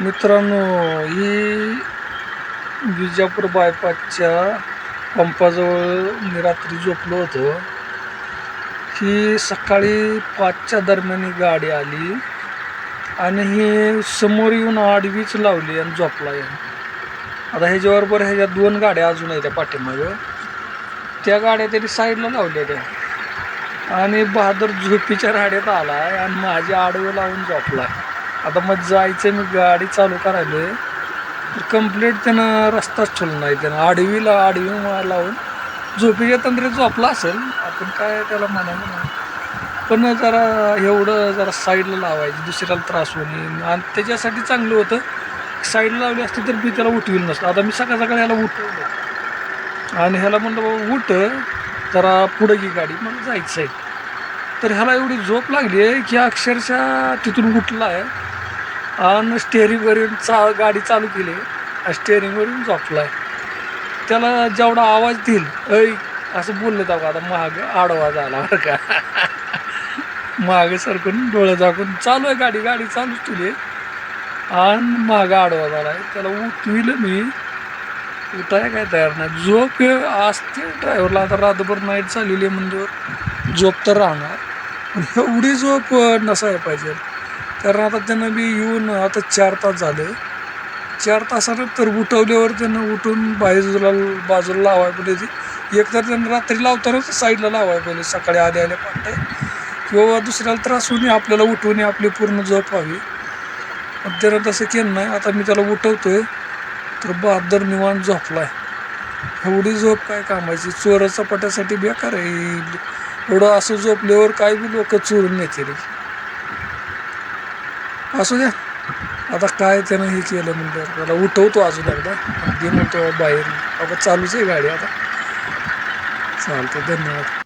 मित्रांनो, ही विजापूर बायपासच्या पंपाजवळ मी रात्री झोपलो होतो. ही सकाळी 5च्या दरम्यान ही गाडी आली आणि ही समोर येऊन आडवीच लावली आणि झोपला. आता ह्याच्याबरोबर ह्याच्या 2 गाड्या अजून आहेत त्या पाठीमागं. त्या गाड्या तरी साईडला लावल्या आणि बहादर झोपीच्या राड्यात आला आणि माझ्या आडवं लावून झोपला. आता मग जायचं, मी गाडी चालू करायलोय तर कंप्लीट त्यानं रस्ताच ठेवला नाही. त्यानं आडवी लावून झोपेच्या तंत्रीत झोपला असेल, आपण काय त्याला म्हणायला नाही. पण जरा साईडला लावायची, दुसऱ्याला त्रास होईल. आणि त्याच्यासाठी चांगलं होतं, साईडला लावली असती तर मी त्याला उठविल नसतं. आता मी सकाळ ह्याला उठवलं आणि ह्याला म्हणलं बाबा उठ, जरा पुढं की गाडी, मला जायचं आहे. तर ह्याला एवढी झोप लागली आहे की अक्षरशः तिथून उठला आहे आणि स्टेअरिंगवरून गाडी चालू केली, स्टेअरिंगवरून झोपला आहे. त्याला जेवढा आवाज देईल ऐ असं बोललं जावं. आता मागं आडवा झाला बरं का. मागं सरकून डोळं झाकून चालू आहे गाडी चालूच तुले आणि मागं आडवा झाला आहे. त्याला उठविलं मी, उठाय काय तयार नाही. झोप असते ड्रायव्हरला. आता रात्रभर नाईट चाललेली आहे म्हणजे झोप तर राहणार, पण एवढी झोप नसायला पाहिजे. कारण आता त्यानं बी येऊन आता 4 तास झाले. 4 तासानं तर उठवल्यावर त्यानं उठून बाजूला लावायला पाहिजे. एकतर त्यानं रात्री लावतानाच साईडला लावायला पाहिजे, सकाळी आल्या पाहते, किंवा दुसऱ्याला त्रास होणे, आपल्याला उठवणे, आपली पूर्ण झोप व्हावी. पण त्यानं तसं केलं नाही. आता मी त्याला उठवतोय तर बहादर निवांत झोपलाय. एवढी झोप काय कामायची, चोरा चपाट्यासाठी बेकार आहे. एवढं असं झोपल्यावर काय बी लोक चोरून नेते रे. असू द्या, आता काय त्यानं हे केलं म्हणजे त्याला उठवतो अजून एकदा, दे म्हणतो बाहेर. आता चालूच आहे गाडी. आता चालतं, धन्यवाद.